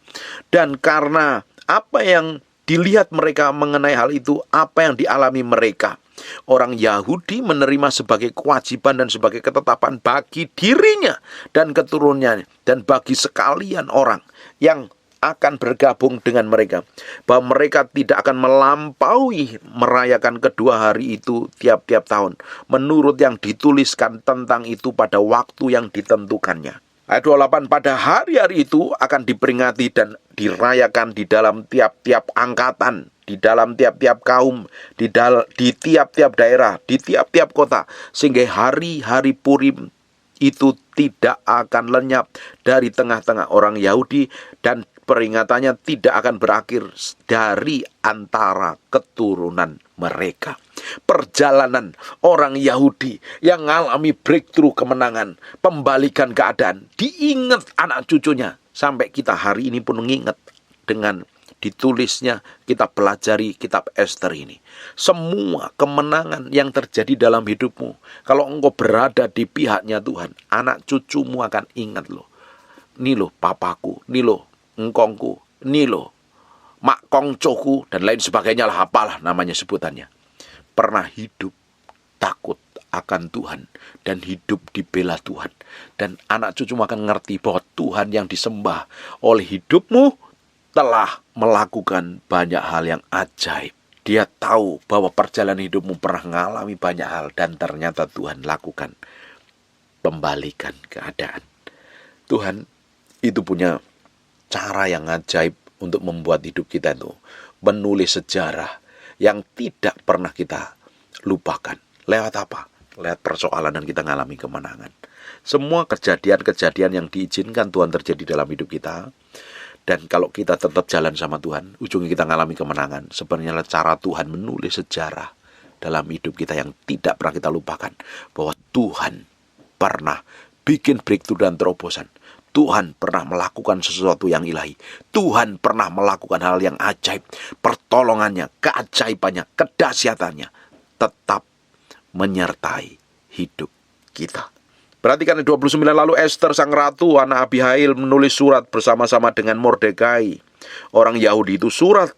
dan karena apa yang dilihat mereka mengenai hal itu, apa yang dialami mereka. Orang Yahudi menerima sebagai kewajiban dan sebagai ketetapan bagi dirinya dan keturunannya, dan bagi sekalian orang yang akan bergabung dengan mereka, bahwa mereka tidak akan melampaui merayakan kedua hari itu tiap-tiap tahun, menurut yang dituliskan tentang itu pada waktu yang ditentukannya. Ayat 28, pada hari-hari itu akan diperingati dan dirayakan di dalam tiap-tiap angkatan, di dalam tiap-tiap kaum, di tiap-tiap daerah, di tiap-tiap kota, sehingga hari-hari Purim itu tidak akan lenyap dari tengah-tengah orang Yahudi, dan peringatannya tidak akan berakhir dari antara keturunan mereka. Perjalanan orang Yahudi yang mengalami breakthrough, kemenangan, pembalikan keadaan, diingat anak cucunya. Sampai kita hari ini pun mengingat dengan ditulisnya kita pelajari kitab Ester ini. Semua kemenangan yang terjadi dalam hidupmu, kalau engkau berada di pihaknya Tuhan, anak cucumu akan ingat loh. Ini loh papaku, ini loh engkongku, ini loh mak kongcoku, dan lain sebagainya lah, apalah namanya sebutannya. Pernah hidup takut akan Tuhan dan hidup dibela Tuhan, dan anak cucumu akan ngerti bahwa Tuhan yang disembah oleh hidupmu telah melakukan banyak hal yang ajaib. Dia tahu bahwa perjalanan hidupmu pernah mengalami banyak hal, dan ternyata Tuhan lakukan pembalikan keadaan. Tuhan itu punya cara yang ajaib untuk membuat hidup kita itu menulis sejarah yang tidak pernah kita lupakan. Lewat apa? Lewat persoalan dan kita mengalami kemenangan. Semua kejadian-kejadian yang diizinkan Tuhan terjadi dalam hidup kita, dan kalau kita tetap jalan sama Tuhan, ujungnya kita mengalami kemenangan. Sebenarnya cara Tuhan menulis sejarah dalam hidup kita yang tidak pernah kita lupakan, bahwa Tuhan pernah bikin breakthrough dan terobosan. Tuhan pernah melakukan sesuatu yang ilahi. Tuhan pernah melakukan hal yang ajaib. Pertolongannya, keajaibannya, kedahsyatannya tetap menyertai hidup kita. Perhatikan 29, lalu Ester sang ratu anak Abihail menulis surat bersama-sama dengan Mordekai orang Yahudi itu. Surat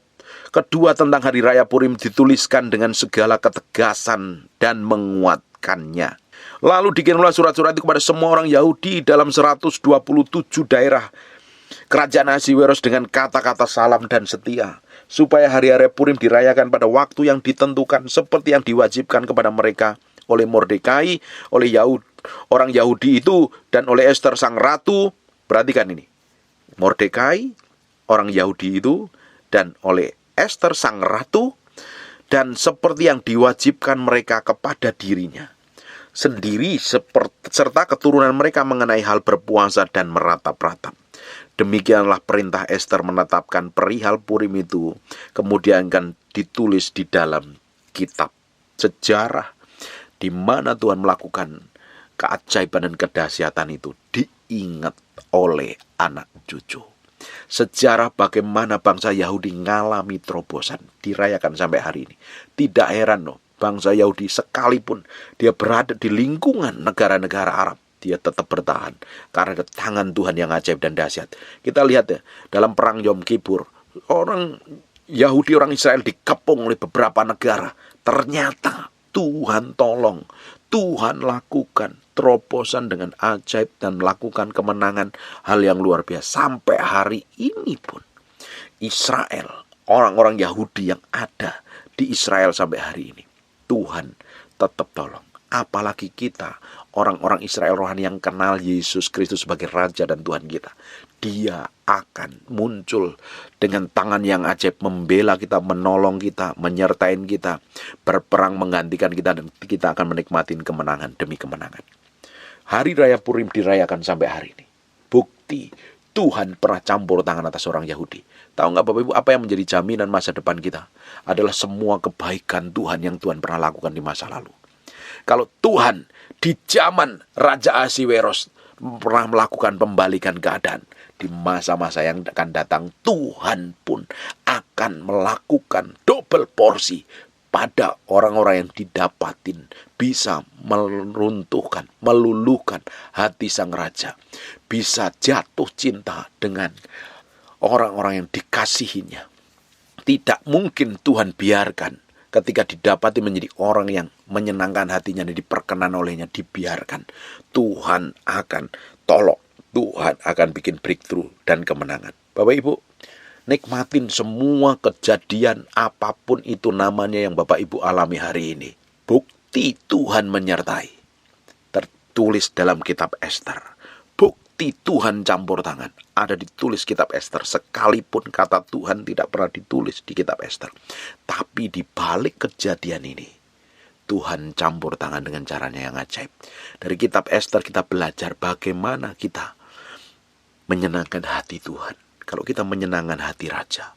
kedua tentang hari raya Purim dituliskan dengan segala ketegasan dan menguatkannya. Lalu dikirimlah surat-surat itu kepada semua orang Yahudi dalam 127 daerah kerajaan Ahasiweros dengan kata-kata salam dan setia, supaya hari-hari Purim dirayakan pada waktu yang ditentukan seperti yang diwajibkan kepada mereka oleh Mordekai, oleh orang Yahudi itu, dan oleh Ester sang ratu. Perhatikan ini, Mordekai, orang Yahudi itu, dan oleh Ester sang ratu, dan seperti yang diwajibkan mereka kepada dirinya sendiri serta keturunan mereka mengenai hal berpuasa dan meratap-ratap. Demikianlah perintah Ester menetapkan perihal Purim itu kemudian kan ditulis di dalam kitab sejarah di mana Tuhan melakukan keajaiban dan kedahsyatan itu diingat oleh anak cucu. Sejarah bagaimana bangsa Yahudi ngalami terobosan dirayakan sampai hari ini. Tidak heran loh, bangsa Yahudi sekalipun dia berada di lingkungan negara-negara Arab, dia tetap bertahan karena ada tangan Tuhan yang ajaib dan dahsyat. Kita lihat ya, dalam perang Yom Kippur, orang Yahudi, orang Israel dikepung oleh beberapa negara. Ternyata Tuhan tolong, Tuhan lakukan terobosan dengan ajaib dan melakukan kemenangan, hal yang luar biasa. Sampai hari ini pun Israel, orang-orang Yahudi yang ada di Israel sampai hari ini, Tuhan tetap tolong. Apalagi kita, orang-orang Israel rohani yang kenal Yesus Kristus sebagai Raja dan Tuhan kita. Dia akan muncul dengan tangan yang ajaib, membela kita, menolong kita, menyertai kita, berperang menggantikan kita, dan kita akan menikmati kemenangan demi kemenangan. Hari Raya Purim dirayakan sampai hari ini. Bukti Tuhan pernah campur tangan atas orang Yahudi. Tahu nggak Bapak Ibu, apa yang menjadi jaminan masa depan kita? Adalah semua kebaikan Tuhan yang Tuhan pernah lakukan di masa lalu. Kalau Tuhan di zaman Raja Ahasiweros pernah melakukan pembalikan keadaan, di masa-masa yang akan datang Tuhan pun akan melakukan double porsi pada orang-orang yang didapatin bisa meruntuhkan, meluluhkan hati sang raja, bisa jatuh cinta dengan orang-orang yang dikasihinya. Tidak mungkin Tuhan biarkan ketika didapati menjadi orang yang menyenangkan hatinya dan diperkenan olehnya, dibiarkan. Tuhan akan tolong, Tuhan akan bikin breakthrough dan kemenangan. Bapak Ibu, nikmatin semua kejadian apapun itu namanya yang Bapak Ibu alami hari ini. Bukti Tuhan menyertai, tertulis dalam kitab Ester. Bukti Tuhan campur tangan, ada ditulis kitab Ester. Sekalipun kata Tuhan tidak pernah ditulis di kitab Ester, tapi di balik kejadian ini Tuhan campur tangan dengan caranya yang ajaib. Dari kitab Ester kita belajar bagaimana kita menyenangkan hati Tuhan. Kalau kita menyenangkan hati Raja,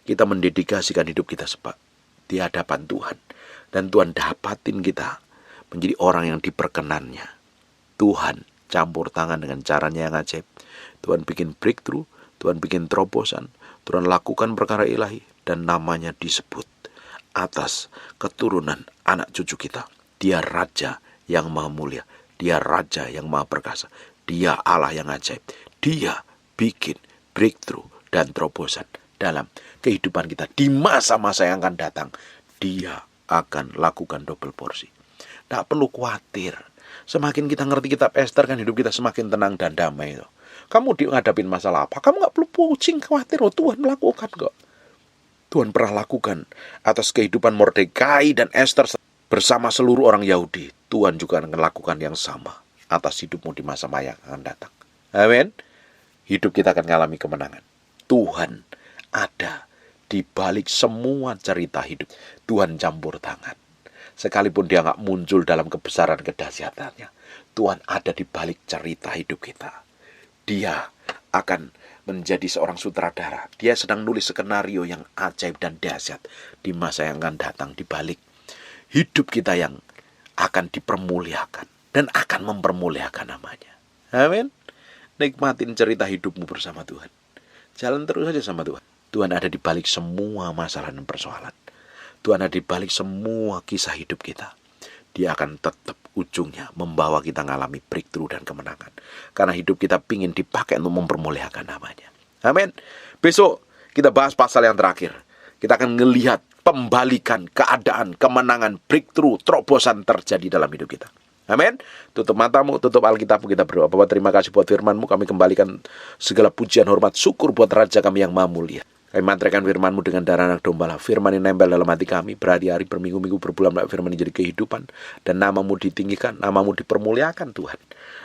kita mendedikasikan hidup kita di hadapan Tuhan, dan Tuhan dapatin kita menjadi orang yang diperkenannya. Tuhan campur tangan dengan caranya yang ajaib. Tuhan bikin breakthrough, Tuhan bikin terobosan, Tuhan lakukan perkara ilahi, dan namanya disebut atas keturunan anak cucu kita. Dia Raja yang maha mulia, Dia Raja yang maha perkasa, Dia Allah yang ajaib. Dia bikin breakthrough dan terobosan dalam kehidupan kita. Di masa-masa yang akan datang, Dia akan lakukan double porsi. Tidak perlu khawatir. Semakin kita ngerti kitab Ester, kan hidup kita semakin tenang dan damai. Kamu dihadapin masalah apa? Kamu gak perlu pusing, khawatir. Tuhan melakukan kok. Tuhan pernah lakukan atas kehidupan Mordekai dan Ester bersama seluruh orang Yahudi. Tuhan juga akan melakukan yang sama atas hidupmu di masa-masa yang akan datang. Amin. Hidup kita akan mengalami kemenangan. Tuhan ada di balik semua cerita hidup. Tuhan campur tangan. Sekalipun dia gak muncul dalam kebesaran kedahsyatannya, Tuhan ada di balik cerita hidup kita. Dia akan menjadi seorang sutradara. Dia sedang nulis skenario yang ajaib dan dahsyat di masa yang akan datang, di balik hidup kita yang akan dipermuliakan dan akan mempermuliakan namanya. Amin. Nikmatin cerita hidupmu bersama Tuhan. Jalan terus saja sama Tuhan. Tuhan ada di balik semua masalah dan persoalan. Tuhan ada di balik semua kisah hidup kita. Dia akan tetap ujungnya membawa kita mengalami breakthrough dan kemenangan. Karena hidup kita ingin dipakai untuk mempermuliakan namanya. Amin. Besok kita bahas pasal yang terakhir. Kita akan melihat pembalikan keadaan, kemenangan, breakthrough, terobosan terjadi dalam hidup kita. Amin. Tutup matamu, tutup Alkitabmu, kita berdoa. Bapak, terima kasih buat firman-Mu. Kami kembalikan segala pujian, hormat, syukur buat Raja kami yang maha mulia. Kami mantraikan firman-Mu dengan darah anak domba. Firman yang nempel dalam hati kami, berhari-hari, berminggu-minggu, berbulan-bulan, firman ini jadi kehidupan. Dan nama-Mu ditinggikan, nama-Mu dipermuliakan Tuhan.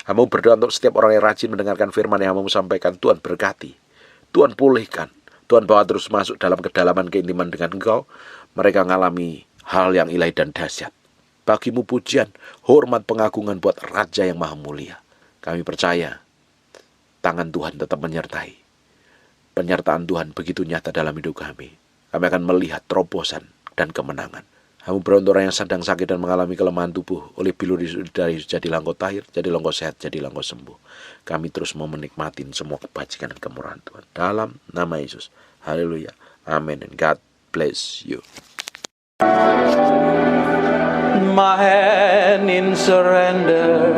Hamba berdoa untuk setiap orang yang rajin mendengarkan firman yang Hamba-Mu sampaikan. Tuhan berkati, Tuhan pulihkan, Tuhan bawa terus masuk dalam kedalaman keintiman dengan Engkau. Mereka mengalami hal yang ilahi dan dahsyat. Bagimu pujian, hormat, pengagungan buat Raja yang Maha Mulia. Kami percaya tangan Tuhan tetap menyertai. Penyertaan Tuhan begitu nyata dalam hidup kami. Kami akan melihat terobosan dan kemenangan. Kamu beruntung orang yang sedang sakit dan mengalami kelemahan tubuh. Oleh bilur dari jadilah engkau tahir, jadilah engkau sehat, jadilah engkau sembuh. Kami terus mau menikmati semua kebajikan dan kemurahan Tuhan. Dalam nama Yesus. Haleluya. Amin. And God bless you. My hand in surrender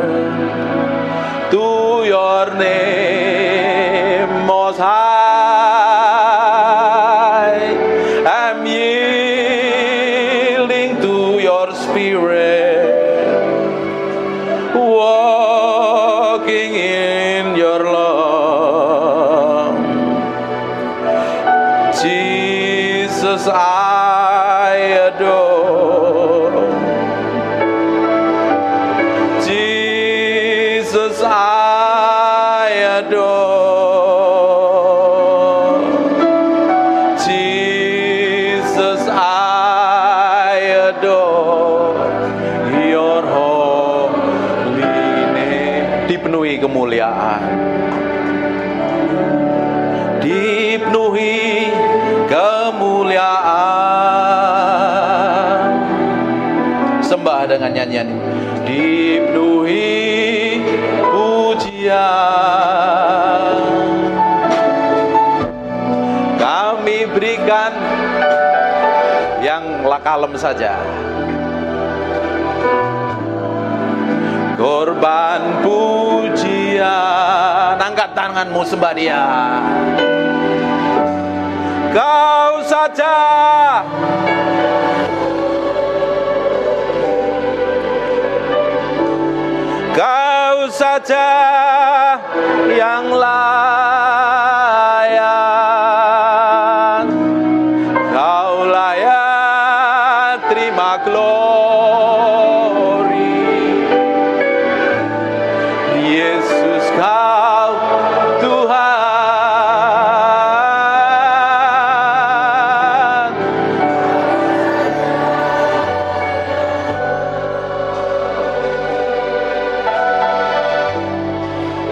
to your name, Most High. I'm yielding to your Spirit, walking in your love. Jesus, I adore. Jesus, I adore. Jesus, I adore your holy name. Dipenuhi kemuliaan, dipenuhi kemuliaan. Sembah dengan nyanyian, dipenuhi pujian. Kami berikan yang kalem saja. Korban pujian. Angkat tanganmu, sembah Dia. Kau saja Kau saja yang layak. Kau layak terima glory. Yesus, Kau Tuhan.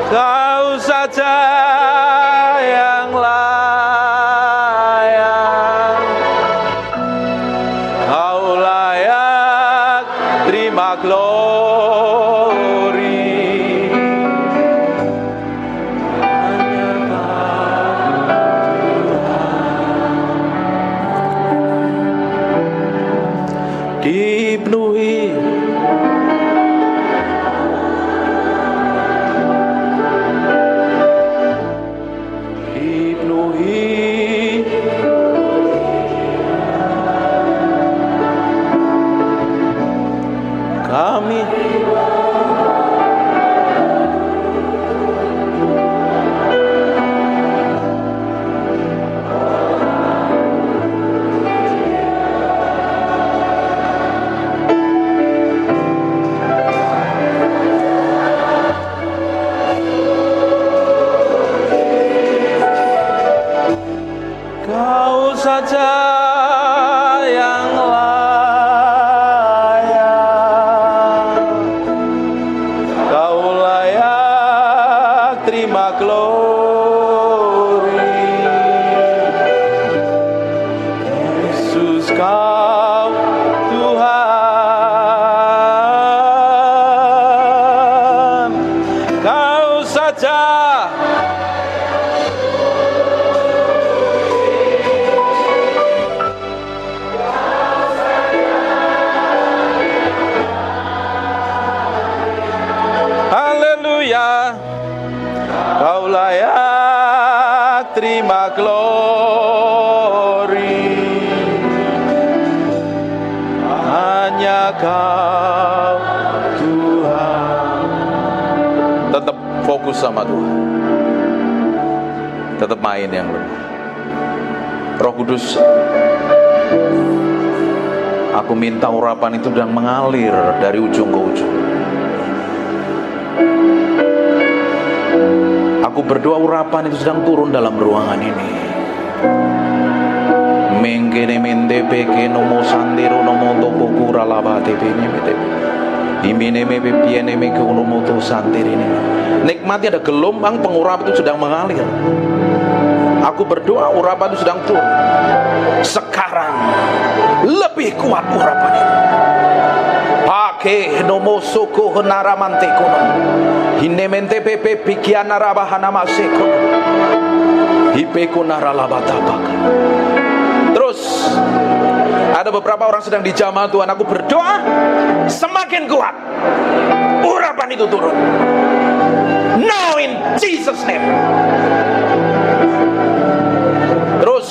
Kau saja yang layak. Kau layak terima glory. Hanya Kau Tuhan. Dipenuhi kami. Kau saja yang layak. Kau layak terima glory. Yesus, Kau Tuhan. Kau saja. Haleluya. Kau layak terima glory. Hanya Kau Tuhan. Tetap fokus sama Tuhan. Tetap main yang lemah. Roh Kudus, aku minta urapan itu sedang mengalir dari ujung ke ujung. Aku berdoa urapan itu sedang turun dalam ruangan ini. Mengkene mende peke nomo sandero nomo topo kura laba tepe mete. Imine mebe piene meke nomo to sandere ini. Nikmati ada gelombang pengurap itu sedang mengalir. Aku berdoa urapan itu sedang turun. Sekarang lebih kuat urapan itu. Pake nomo soko henaramante kono. Hinemente pepe pikiana rabahana maseko. Hipeko naralabatabak. Terus ada beberapa orang sedang dijamah Tuhan. Aku berdoa semakin kuat urapan itu turun. Now in Jesus name. Terus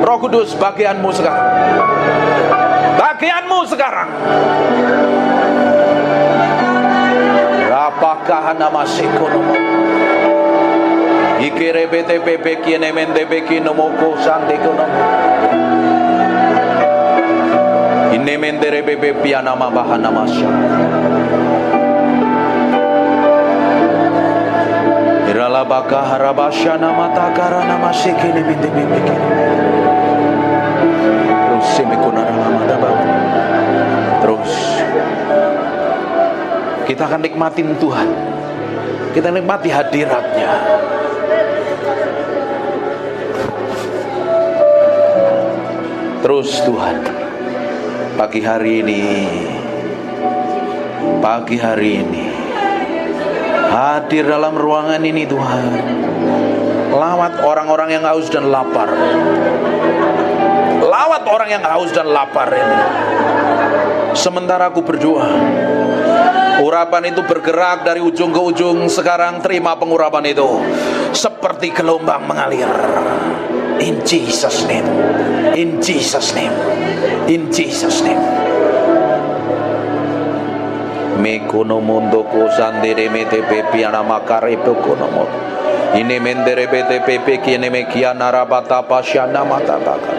Roh Kudus bagianmu sekarang. Bagianmu sekarang. Rapakah nama sekonomo. Ikere bete pepe kiene mende beki nomoko sande konomo. Ine mende rebebe piana mabahana masya. Irala baka harabasya nama takara nama sekene mende bebe kene. Terus semekona lama dabang. Terus kita akan nikmatin Tuhan. Kita nikmati hadiratnya. Terus Tuhan, pagi hari ini hadir dalam ruangan ini Tuhan. Lawat orang-orang yang haus dan lapar. Lawat orang yang haus dan lapar ini. Sementara aku berdoa, urapan itu bergerak dari ujung ke ujung. Sekarang terima pengurapan itu seperti gelombang mengalir. In Jesus name. In Jesus name. In Jesus name. Mekono mondo ko sandere mete pepi ana makare pokono mo. Ine mendere bete pepe kiene me kiana rabata pasyana mata baka.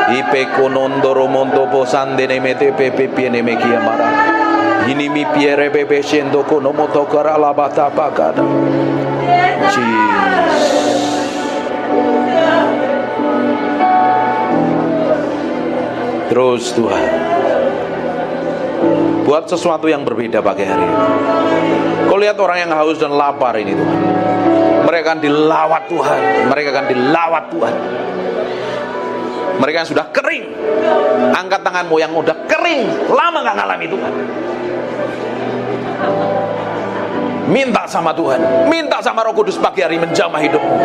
Ipe konondoro mondo po sandere mete pepe piene me kiamara. Ini mi piere bebe shendo kono moto kara labata baka. Terus Tuhan, buat sesuatu yang berbeda pagi hari ini. Kau lihat orang yang haus dan lapar ini Tuhan. Mereka akan dilawat Tuhan. Mereka akan dilawat Tuhan. Mereka yang sudah kering, angkat tanganmu yang udah kering, lama gak ngalami Tuhan. Minta sama Tuhan, minta sama Roh Kudus pagi hari menjamah hidupmu.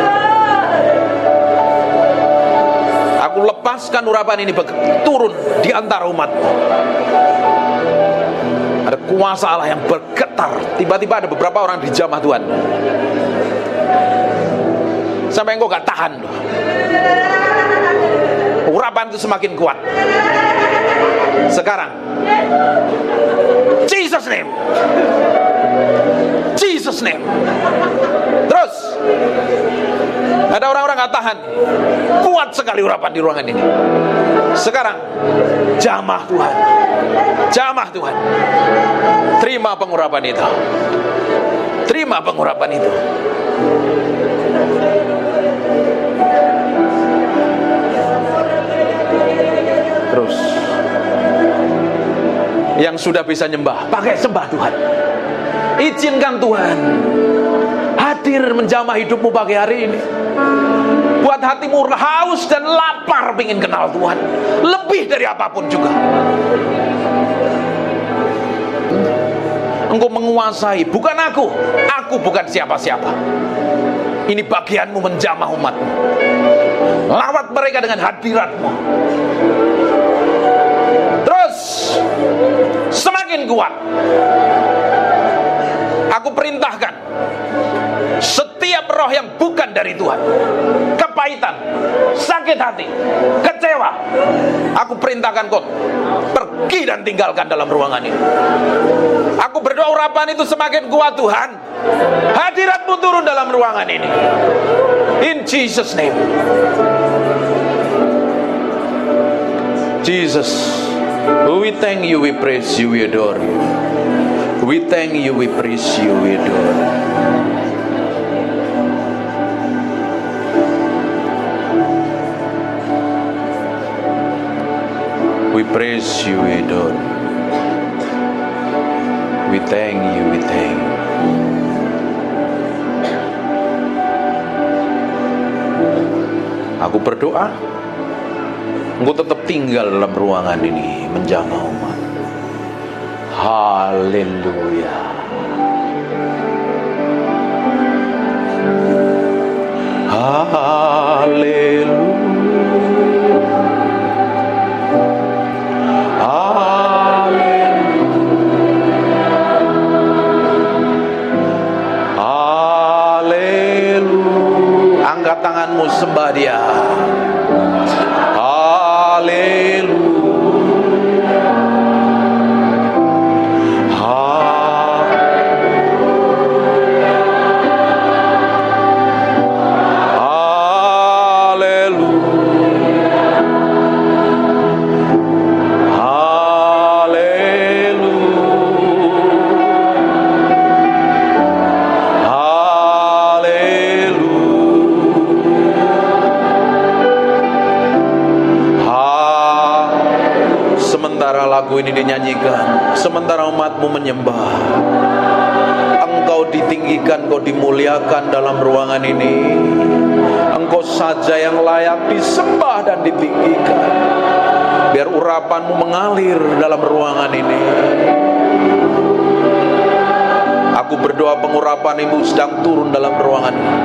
Aku lepaskan urapan ini turun di antara umatmu. Ada kuasa Allah yang bergetar. Tiba-tiba ada beberapa orang dijamah Tuhan. Sampai engkau gak tahan. Urapan itu semakin kuat. Sekarang Jesus name. Jesus name. Terus ada orang-orang gak tahan. Kuat sekali urapan di ruangan ini. Sekarang jamah Tuhan. Jamah Tuhan. Terima pengurapan itu. Terima pengurapan itu. Terus yang sudah bisa nyembah, pakai sembah Tuhan. Izinkan Tuhan hadir menjamah hidupmu pagi hari ini. Buat hatimu haus dan lapar ingin kenal Tuhan lebih dari apapun juga. Engkau menguasai, bukan aku bukan siapa-siapa. Ini bagianmu menjamah umatmu. Lawat mereka dengan hadiratmu. Terus semakin kuat. Aku perintahkan setiap roh yang bukan dari Tuhan, kepahitan, sakit hati, kecewa, aku perintahkan kau pergi dan tinggalkan dalam ruangan ini. Aku berdoa urapan itu semakin kuat Tuhan. Hadiratmu turun dalam ruangan ini. In Jesus name. Jesus, we thank you, we praise you, we adore you. We thank you, we praise you, we adore you. praise you, we adore you. We thank you, we thank you. Aku berdoa Engkau tetap tinggal dalam ruangan ini menjamah umat. Haleluya. Haleluya. Haleluya. Angkat tanganmu, sembah Dia. Lagu ini dinyanyikan, sementara umatmu menyembah, Engkau ditinggikan, Engkau dimuliakan dalam ruangan ini. Engkau saja yang layak disembah dan ditinggikan. Biar urapanmu mengalir dalam ruangan ini. Aku berdoa pengurapan-Mu sedang turun dalam ruangan ini.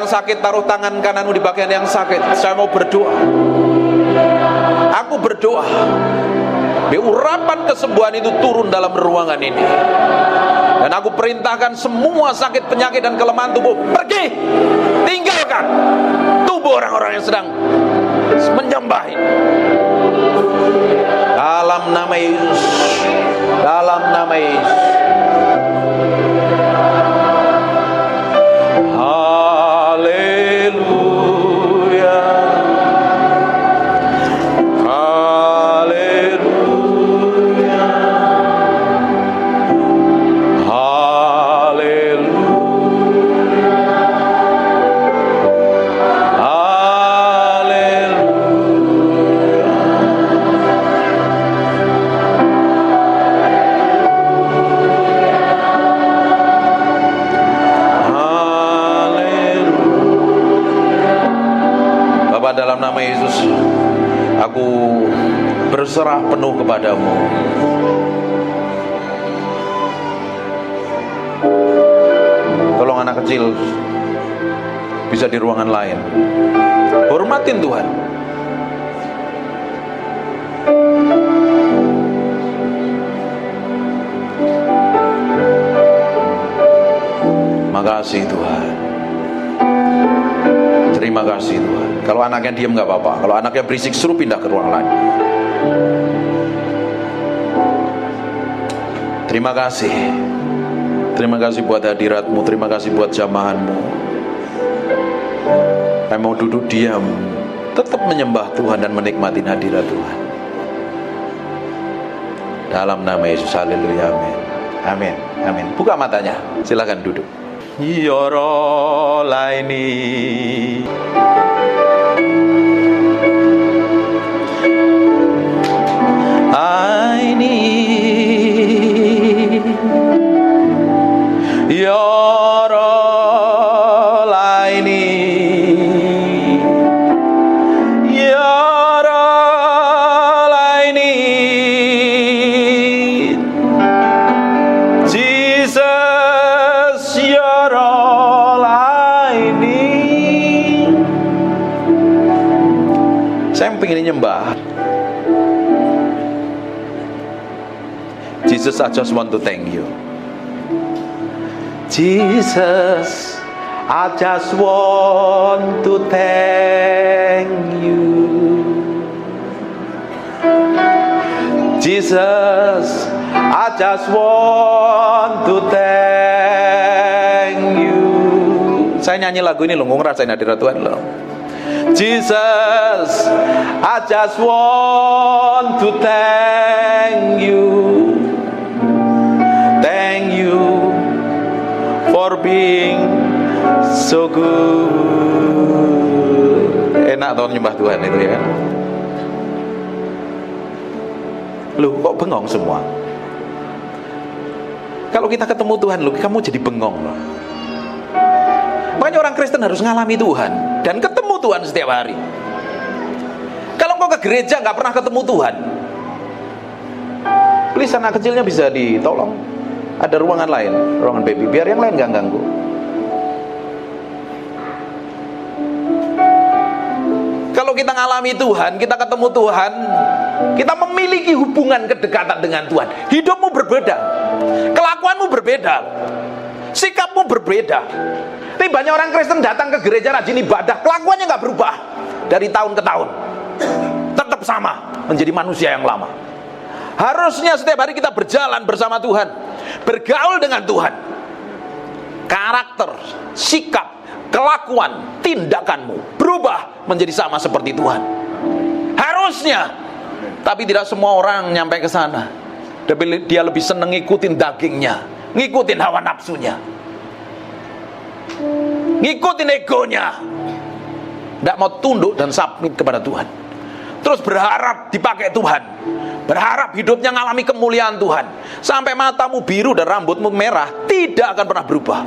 Sakit, taruh tangan kananmu di bagian yang sakit. Saya mau berdoa. Aku berdoa, biar urapan kesembuhan itu turun dalam ruangan ini. Dan aku perintahkan semua sakit, penyakit, dan kelemahan tubuh pergi, tinggalkan tubuh orang-orang yang sedang menyembah. Dalam nama Yesus, dalam nama Yesus. Dalam nama Yesus, aku berserah penuh kepadamu. Tolong anak kecil bisa di ruangan lain. Hormatin Tuhan. Makasih Tuhan. Terima kasih Tuhan. Kalau anaknya diam gak apa-apa. Kalau anaknya berisik, suruh pindah ke ruang lain. Terima kasih. Terima kasih buat hadiratmu. Terima kasih buat jamahanmu. Saya mau duduk diam, tetap menyembah Tuhan dan menikmati hadirat Tuhan. Dalam nama Yesus, haleluya, amin. Amin, amin. Buka matanya, silakan duduk. Yoro laini aini yoro laini yoro laini Jesus yoro laini. Saya pengen nyembah. Jesus, I just want to thank you. Jesus, I just want to thank you. Jesus, I just want to thank you. Saya nyanyi lagu ini loh, ngerasain hadirat Tuhan loh. Jesus, I just want to thank you. Thank you for being so good. Enak tau nyembah Tuhan itu ya. Loh kok bengong semua? Kalau kita ketemu Tuhan loh, kamu jadi bengong loh. Makanya orang Kristen harus ngalami Tuhan dan ketemu Tuhan setiap hari. Kalau kau ke gereja nggak pernah ketemu Tuhan, please anak kecilnya bisa ditolong. Ada ruangan lain, ruangan baby, biar yang lain nggak ganggu. Kalau kita ngalami Tuhan, kita ketemu Tuhan, kita memiliki hubungan kedekatan dengan Tuhan. Hidupmu berbeda, kelakuanmu berbeda, sikapmu berbeda. Tapi banyak orang Kristen datang ke gereja rajin ibadah, kelakuannya nggak berubah dari tahun ke tahun, tetap sama, menjadi manusia yang lama. Harusnya setiap hari kita berjalan bersama Tuhan, bergaul dengan Tuhan. Karakter, sikap, kelakuan, tindakanmu berubah menjadi sama seperti Tuhan. Harusnya, tapi tidak semua orang nyampe ke sana. Dia lebih seneng ngikutin dagingnya, ngikutin hawa nafsunya, ngikutin egonya, tidak mau tunduk dan submit kepada Tuhan. Terus berharap dipakai Tuhan, berharap hidupnya ngalami kemuliaan Tuhan, sampai matamu biru dan rambutmu merah, tidak akan pernah berubah.